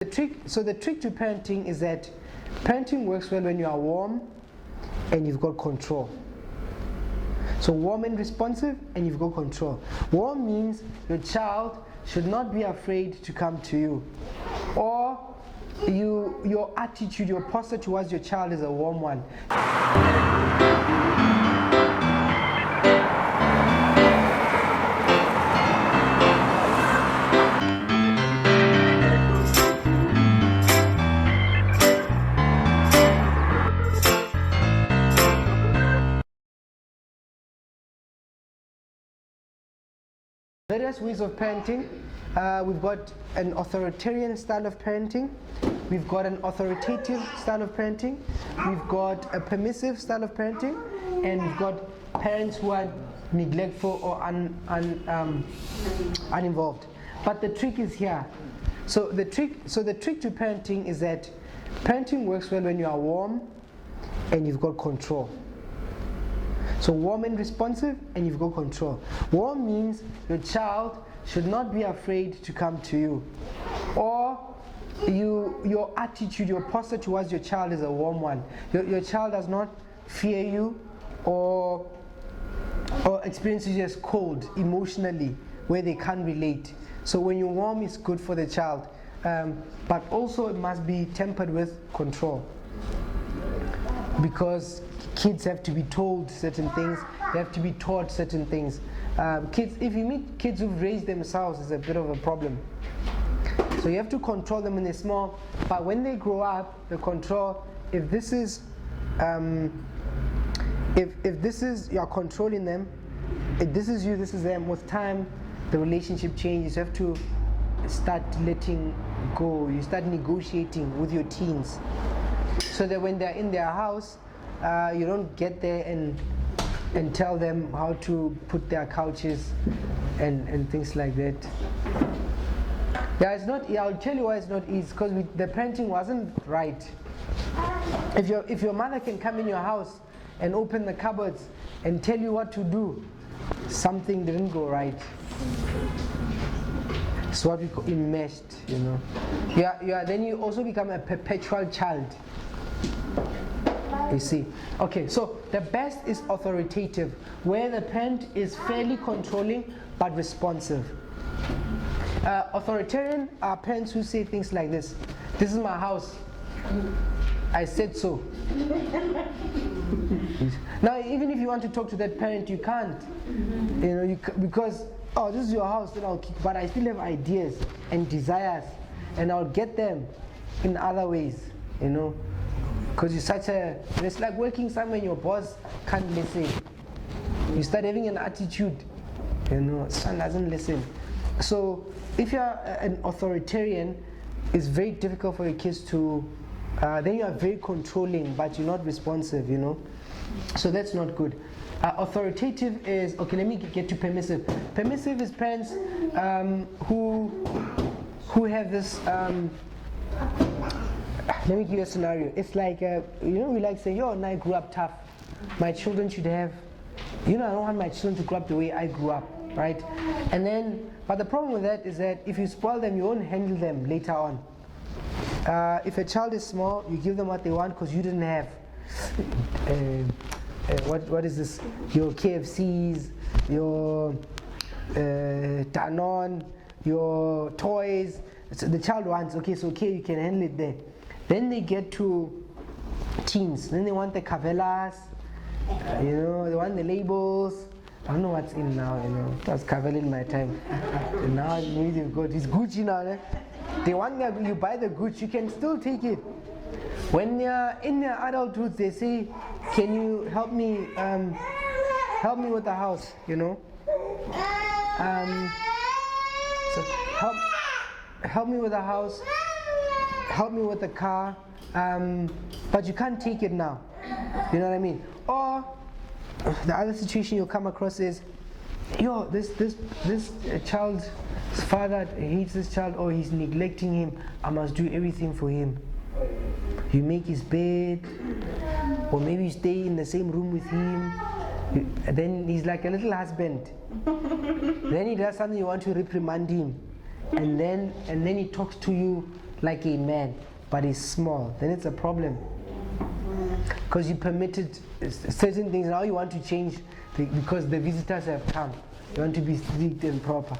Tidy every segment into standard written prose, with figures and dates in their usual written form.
The trick to parenting is that parenting works well when you are warm and you've got control. So warm and responsive and you've got control. Warm means your child should not be afraid to come to you, or your attitude, your posture towards your child is a warm one. Various ways of parenting. We've got an authoritarian style of parenting. We've got an authoritative style of parenting. We've got a permissive style of parenting, and we've got parents who are neglectful or uninvolved. But the trick is here. So the trick to parenting is that parenting works well when you are warm and you've got control. So warm and responsive and you've got control. Warm means your child should not be afraid to come to you, or your attitude, your posture towards your child is a warm one. Your child does not fear you or experiences you as cold emotionally where they can't relate. So when you're warm, it's good for the child, but also it must be tempered with control, because kids have to be told certain things, they have to be taught certain things. Kids, if you meet kids who've raised themselves, it's a bit of a problem. So you have to control them when they're small, but when they grow up, the control, if this is you're controlling them, if this is you, this is them, with time the relationship changes. You have to start letting go, you start negotiating with your teens, so that when they're in their house, you don't get there and tell them how to put their couches and things like that. Yeah, it's not. Yeah, I'll tell you why it's not easy. Because the parenting wasn't right. If your mother can come in your house and open the cupboards and tell you what to do, something didn't go right. It's what we call enmeshed, you know. Yeah. Then you also become a perpetual child. You see. Okay, so the best is authoritative, where the parent is fairly controlling but responsive. Authoritarian are parents who say things like this: "This is my house, I said so." Now, even if you want to talk to that parent, you can't, you know, because, oh, this is your house, then I'll kick. But I still have ideas and desires, and I'll get them in other ways, you know. Because you're such it's like working somewhere and your boss can't listen. You start having an attitude, you know, son doesn't listen. So if you're an authoritarian, it's very difficult for your kids to, then you are very controlling, but you're not responsive, you know. So that's not good. Authoritative is, okay, let me get to permissive. Permissive is parents who have this, let me give you a scenario. It's like, you know, we like saying, yo, and I grew up tough. My children should have, you know, I don't want my children to grow up the way I grew up, right? And then, but the problem with that is that if you spoil them, you won't handle them later on. If a child is small, you give them what they want because you didn't have, what is this? Your KFCs, your Danone, your toys. So the child wants, okay, so okay, you can handle it there. Then they get to teens. Then they want the Cavellas, you know, they want the labels. I don't know what's in now, you know. That was Cavella in my time. And now maybe they've got, it's Gucci now. Eh? They want that, you buy the Gucci, you can still take it. When they're in their adulthood, they say, can you help me with the house, you know? So help me with the house, help me with the car, but you can't take it now. You know what I mean? Or the other situation you'll come across is, yo, this child's father hates this child, or he's neglecting him, I must do everything for him. You make his bed, or maybe you stay in the same room with him. Then he's like a little husband. Then he does something, you want to reprimand him, and then he talks to you like a man, but he's small, then it's a problem. Because you permitted certain things, now you want to change because the visitors have come. You want to be strict and proper.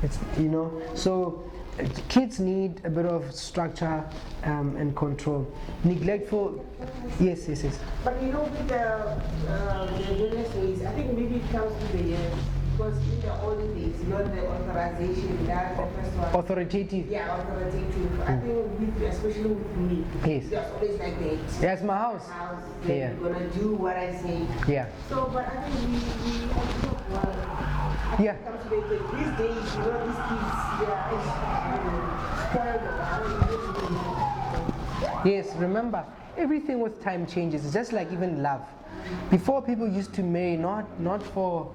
It's, so kids need a bit of structure and control. Neglectful, yes. But with the various ways, I think maybe it comes with the years. Because in the olden days, the authorization, that's the first one. Authoritative. Yeah, authoritative. I think, especially with me, yes. There's always like that. Yeah, it's my house. Yeah. You're going to do what I say. Yeah. So, but I think we also, yeah. These days, these kids, spoiled. Yes, remember, everything with time changes. It's just like even love. Before, people used to marry not for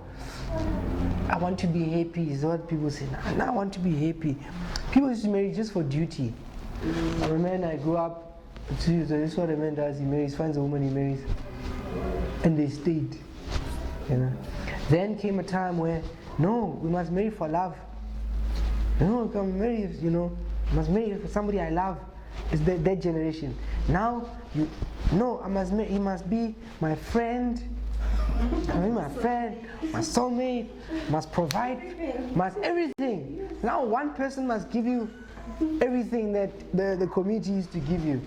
I want to be happy is what people say. Now I want to be happy. People used to marry just for duty. I remember I grew up, this is what a man does, he marries, finds a woman he marries. And they stayed. Then came a time where, no, we must marry for love. No, we can marry, must marry for somebody I love. It's that generation. Now, he must be my friend. My friend, my soulmate, must provide, must everything. Now one person must give you everything that the community used to give you.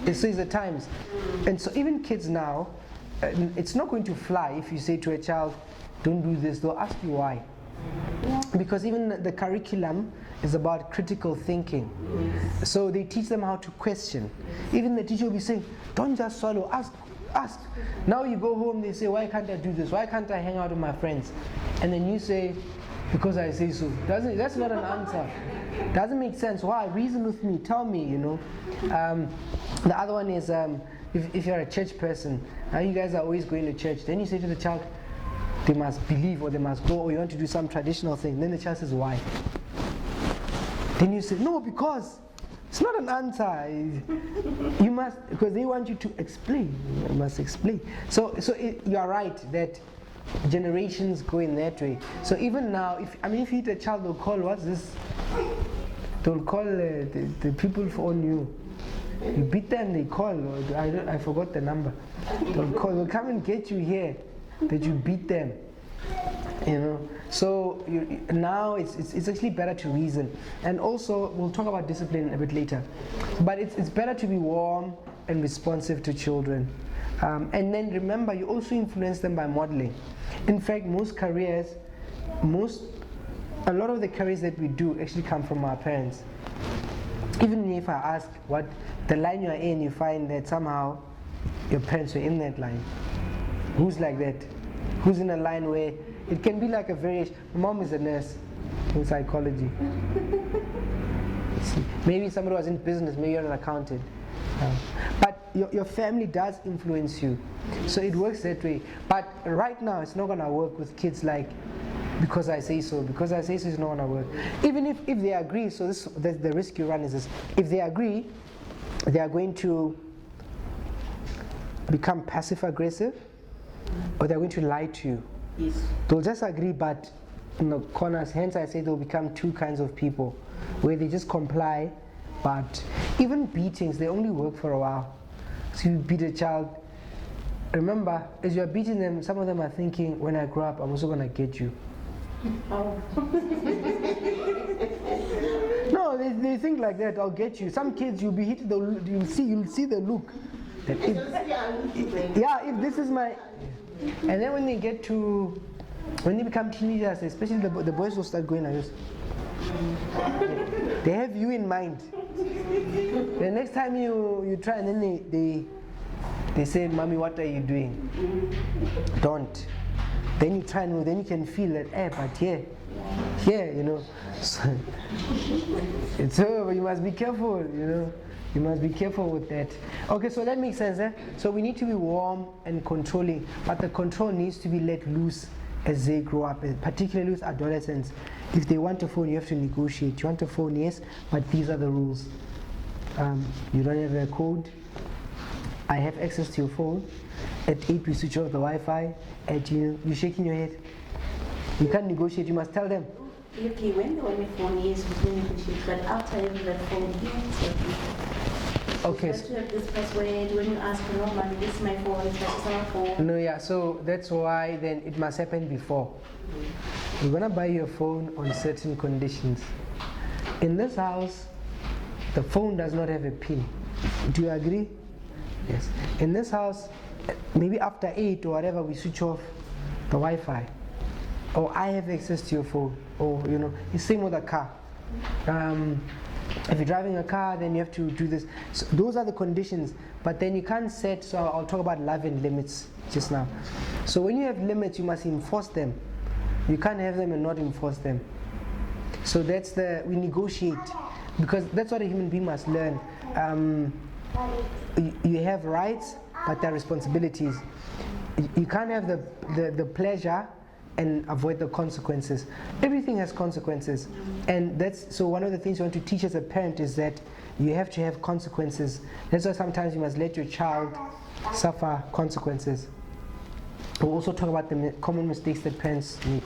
It's the times. And so even kids now, it's not going to fly if you say to a child, don't do this. They'll ask you why. Because even the curriculum is about critical thinking. So they teach them how to question. Even the teacher will be saying, don't just swallow, ask. Now you go home, they say, why can't I do this? Why can't I hang out with my friends? And then you say, because I say so. That's not an answer. Doesn't make sense. Why? Reason with me. Tell me, The other one is, if you're a church person, now you guys are always going to church. Then you say to the child, they must believe or they must go, or you want to do some traditional thing. Then the child says, why? Then you say, no, because. It's not an answer. You must, because they want you to explain. You must explain. So you are right that generations go in that way. So even now, if you hit a child, they'll call, what's this? They'll call the people on you. You beat them, they call. I forgot the number. They'll come and get you here that you beat them. So now it's actually better to reason. And also, we'll talk about discipline a bit later. But it's better to be warm and responsive to children. And then remember, you also influence them by modeling. In fact, a lot of the careers that we do actually come from our parents. Even if I ask what the line you're in, you find that somehow your parents were in that line. Who's like that? Who's in a line where it can be like a variation. My mom is a nurse in psychology. Maybe somebody was in business, maybe you're an accountant. But your family does influence you. So it works that way. But right now, it's not going to work with kids like, because I say so. Because I say so is not going to work. Even if they agree, so the risk you run is this. If they agree, they are going to become passive-aggressive, or they're going to lie to you. Yes. They'll just agree, but in the corners. Hence, I say they'll become two kinds of people, where they just comply, but even beatings, they only work for a while. So you beat a child. Remember, as you're beating them, some of them are thinking, when I grow up, I'm also gonna get you. Oh. No, they think like that. I'll get you. Some kids, you'll be hit. You'll see the look. That if this is my. And then when they become teenagers, especially the boys will start going like this. They have you in mind. The next time you try, and then they say, "Mommy, what are you doing?" Don't. Then you try, and then you can feel that, but here, So you must be careful, You must be careful with that. Okay, so that makes sense, So we need to be warm and controlling, but the control needs to be let loose as they grow up, particularly with adolescents. If they want a phone, you have to negotiate. You want a phone, yes, but these are the rules. You don't have a code. I have access to your phone. At 8, we switch off the Wi-Fi. You're shaking your head. You can't negotiate. You must tell them. Okay, when they're on the phone, yes, we can negotiate, but after having that phone, Okay. You have to have this password. When you ask for no money, this is my phone, this is my phone. No, yeah, so that's why then it must happen before. We're gonna buy your phone on certain conditions. In this house, the phone does not have a pin. Do you agree? Yes. In this house, maybe after 8 or whatever, we switch off the Wi-Fi. Or I have access to your phone. Or, you know, it's same with a car. If you're driving a car, then you have to do this. So those are the conditions. But then you can't set, so I'll talk about love and limits just now. So when you have limits, you must enforce them. You can't have them and not enforce them. So we negotiate. Because that's what a human being must learn. You have rights, but there are responsibilities. You can't have the pleasure and avoid the consequences. Everything has consequences. And so one of the things you want to teach as a parent is that you have to have consequences. That's why sometimes you must let your child suffer consequences. We'll also talk about the common mistakes that parents make.